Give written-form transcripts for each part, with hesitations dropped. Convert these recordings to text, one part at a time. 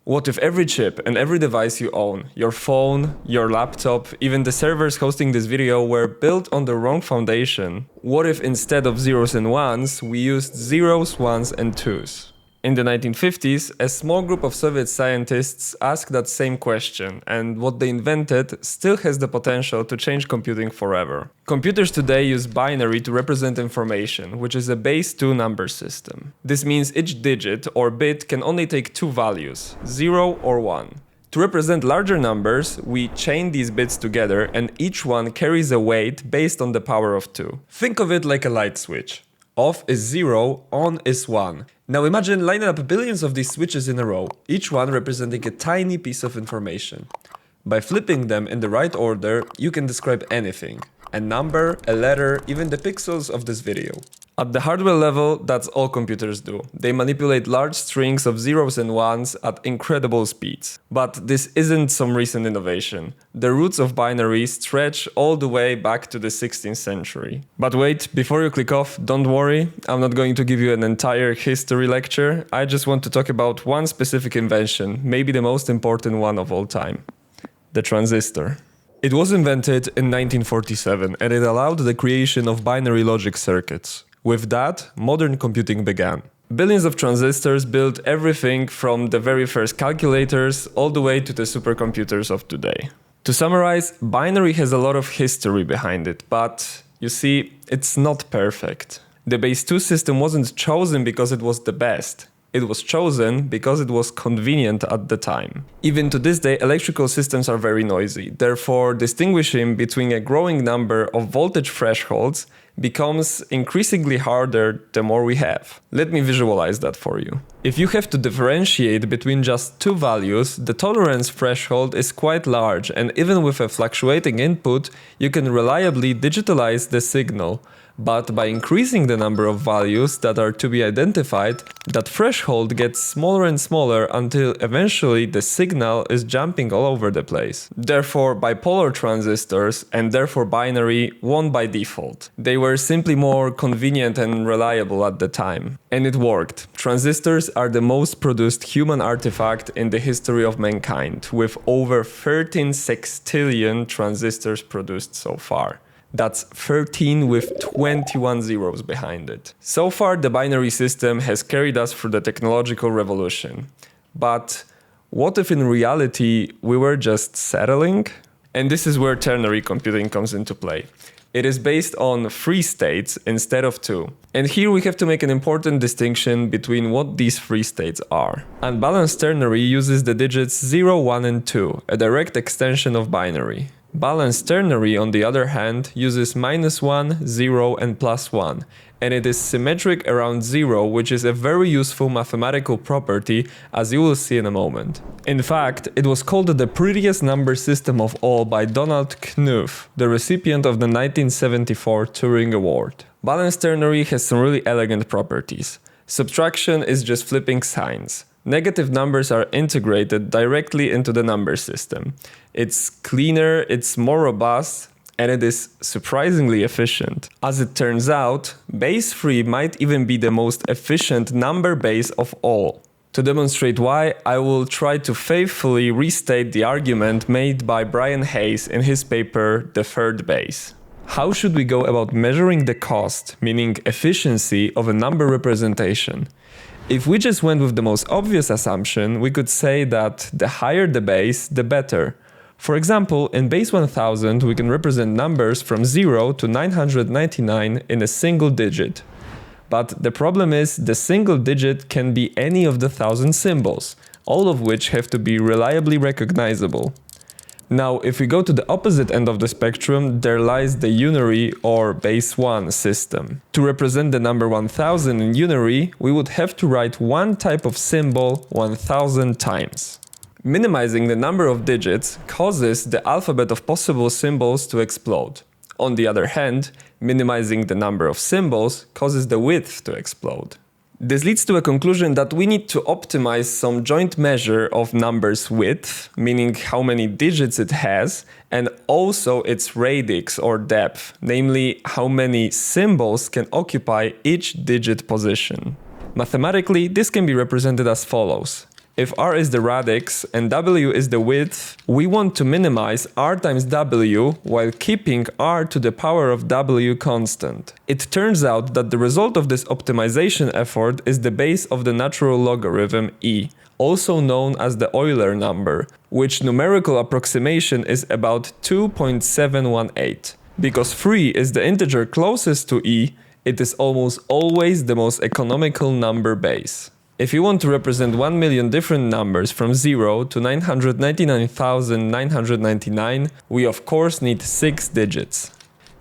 What if every chip and every device you own, your phone, your laptop, even the servers hosting this video, were built on the wrong foundation? What if instead of zeros and ones, we used zeros, ones and twos? In the 1950s, a small group of Soviet scientists asked that same question, and what they invented still has the potential to change computing forever. Computers today use binary to represent information, which is a base 2 number system. This means each digit or bit can only take two values, 0 or 1. To represent larger numbers, we chain these bits together and each one carries a weight based on the power of 2. Think of it like a light switch. Off is 0, on is 1. Now imagine lining up billions of these switches in a row, each one representing a tiny piece of information. By flipping them in the right order, you can describe anything. A number, a letter, even the pixels of this video. At the hardware level, that's all computers do. They manipulate large strings of zeros and ones at incredible speeds. But this isn't some recent innovation. The roots of binary stretch all the way back to the 16th century. But wait, before you click off, don't worry, I'm not going to give you an entire history lecture. I just want to talk about one specific invention, maybe the most important one of all time. The transistor. It was invented in 1947 and it allowed the creation of binary logic circuits. With that, modern computing began. Billions of transistors built everything from the very first calculators all the way to the supercomputers of today. To summarize, binary has a lot of history behind it, but you see, it's not perfect. The base 2 system wasn't chosen because it was the best. It was chosen because it was convenient at the time. Even to this day, electrical systems are very noisy. Therefore, distinguishing between a growing number of voltage thresholds becomes increasingly harder the more we have. Let me visualize that for you. If you have to differentiate between just two values, the tolerance threshold is quite large, and even with a fluctuating input, you can reliably digitalize the signal. But by increasing the number of values that are to be identified, that threshold gets smaller and smaller until eventually the signal is jumping all over the place. Therefore, bipolar transistors, and therefore binary, won by default. They were simply more convenient and reliable at the time. And it worked. Transistors are the most produced human artifact in the history of mankind, with over 13 sextillion transistors produced so far. That's 13 with 21 zeros behind it. So far, the binary system has carried us through the technological revolution. But what if in reality we were just settling? And this is where ternary computing comes into play. It is based on 3 states instead of 2. And here we have to make an important distinction between what these 3 states are. Unbalanced ternary uses the digits 0, 1 and 2, a direct extension of binary. Balanced ternary, on the other hand, uses -1, 0 and +1, and it is symmetric around 0, which is a very useful mathematical property, as you will see in a moment. In fact, it was called the prettiest number system of all by Donald Knuth, the recipient of the 1974 Turing Award. Balanced ternary has some really elegant properties. Subtraction is just flipping signs. Negative numbers are integrated directly into the number system. It's cleaner, it's more robust, and it is surprisingly efficient. As it turns out, base 3 might even be the most efficient number base of all. To demonstrate why, I will try to faithfully restate the argument made by Brian Hayes in his paper, The Third Base. How should we go about measuring the cost, meaning efficiency, of a number representation? If we just went with the most obvious assumption, we could say that the higher the base, the better. For example, in base 1000, we can represent numbers from 0 to 999 in a single digit. But the problem is, the single digit can be any of the 1000 symbols, all of which have to be reliably recognizable. Now, if we go to the opposite end of the spectrum, there lies the unary or base 1 system. To represent the number 1000 in unary, we would have to write one type of symbol 1000 times. Minimizing the number of digits causes the alphabet of possible symbols to explode. On the other hand, minimizing the number of symbols causes the width to explode. This leads to a conclusion that we need to optimize some joint measure of numbers width, meaning how many digits it has, and also its radix or depth, namely how many symbols can occupy each digit position. Mathematically, this can be represented as follows. If r is the radix and w is the width, we want to minimize r times w while keeping r to the power of w constant. It turns out that the result of this optimization effort is the base of the natural logarithm e, also known as the Euler number, which numerical approximation is about 2.718. Because 3 is the integer closest to e, it is almost always the most economical number base. If you want to represent 1 million different numbers from 0 to 999,999, we of course need 6 digits.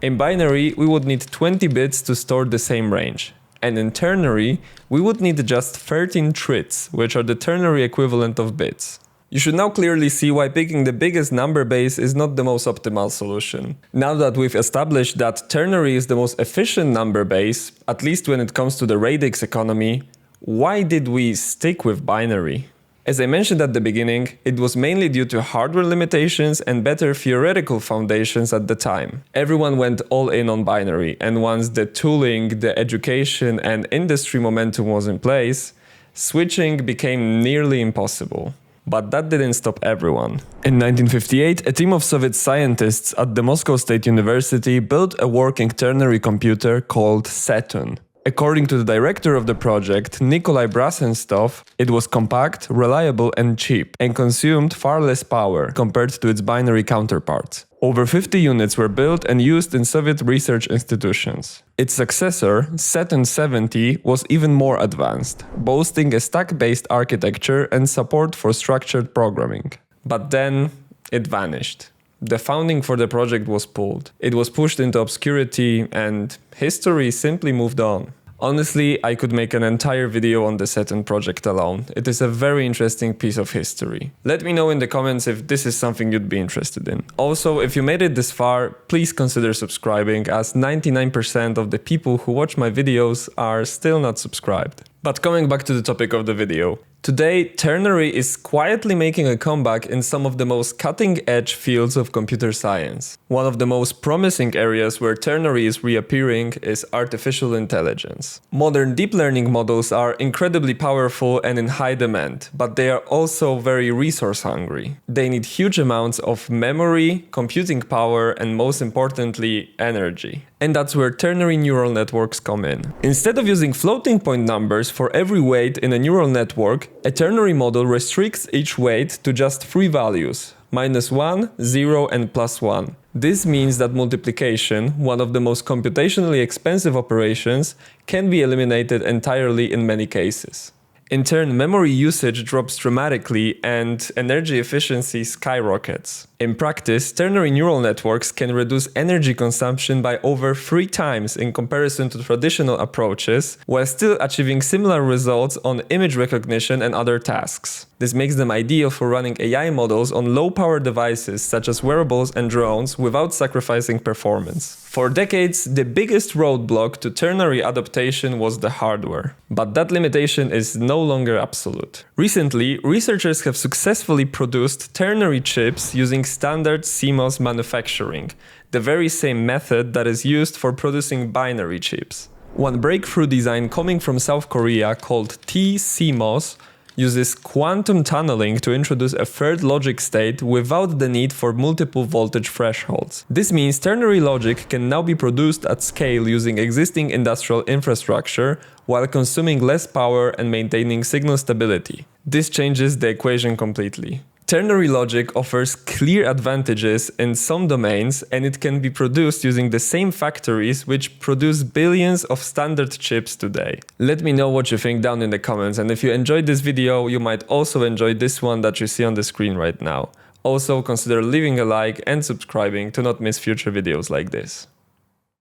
In binary, we would need 20 bits to store the same range. And in ternary, we would need just 13 trits, which are the ternary equivalent of bits. You should now clearly see why picking the biggest number base is not the most optimal solution. Now that we've established that ternary is the most efficient number base, at least when it comes to the radix economy, why did we stick with binary? As I mentioned at the beginning, it was mainly due to hardware limitations and better theoretical foundations at the time. Everyone went all in on binary, and once the tooling, the education and industry momentum was in place, switching became nearly impossible. But that didn't stop everyone. In 1958, a team of Soviet scientists at the Moscow State University built a working ternary computer called Setun. According to the director of the project, Nikolai Brassenstov, it was compact, reliable and cheap, and consumed far less power compared to its binary counterparts. Over 50 units were built and used in Soviet research institutions. Its successor, Setun 70, was even more advanced, boasting a stack-based architecture and support for structured programming. But then, it vanished. The funding for the project was pulled. It was pushed into obscurity and history simply moved on. Honestly, I could make an entire video on the Setun project alone. It is a very interesting piece of history. Let me know in the comments if this is something you'd be interested in. Also, if you made it this far, please consider subscribing, as 99% of the people who watch my videos are still not subscribed. But coming back to the topic of the video. Today, ternary is quietly making a comeback in some of the most cutting-edge fields of computer science. One of the most promising areas where ternary is reappearing is artificial intelligence. Modern deep learning models are incredibly powerful and in high demand, but they are also very resource hungry. They need huge amounts of memory, computing power, and most importantly, energy. And that's where ternary neural networks come in. Instead of using floating point numbers for every weight in a neural network, a ternary model restricts each weight to just 3 values, -1, 0 and +1. This means that multiplication, one of the most computationally expensive operations, can be eliminated entirely in many cases. In turn, memory usage drops dramatically and energy efficiency skyrockets. In practice, ternary neural networks can reduce energy consumption by over 3 times in comparison to traditional approaches, while still achieving similar results on image recognition and other tasks. This makes them ideal for running AI models on low-power devices such as wearables and drones without sacrificing performance. For decades, the biggest roadblock to ternary adaptation was the hardware. But that limitation is no longer absolute. Recently, researchers have successfully produced ternary chips using standard CMOS manufacturing, the very same method that is used for producing binary chips. One breakthrough design coming from South Korea called T-CMOS uses quantum tunneling to introduce a third logic state without the need for multiple voltage thresholds. This means ternary logic can now be produced at scale using existing industrial infrastructure while consuming less power and maintaining signal stability. This changes the equation completely. Ternary logic offers clear advantages in some domains, and it can be produced using the same factories which produce billions of standard chips today. Let me know what you think down in the comments, and if you enjoyed this video, you might also enjoy this one that you see on the screen right now. Also, consider leaving a like and subscribing to not miss future videos like this.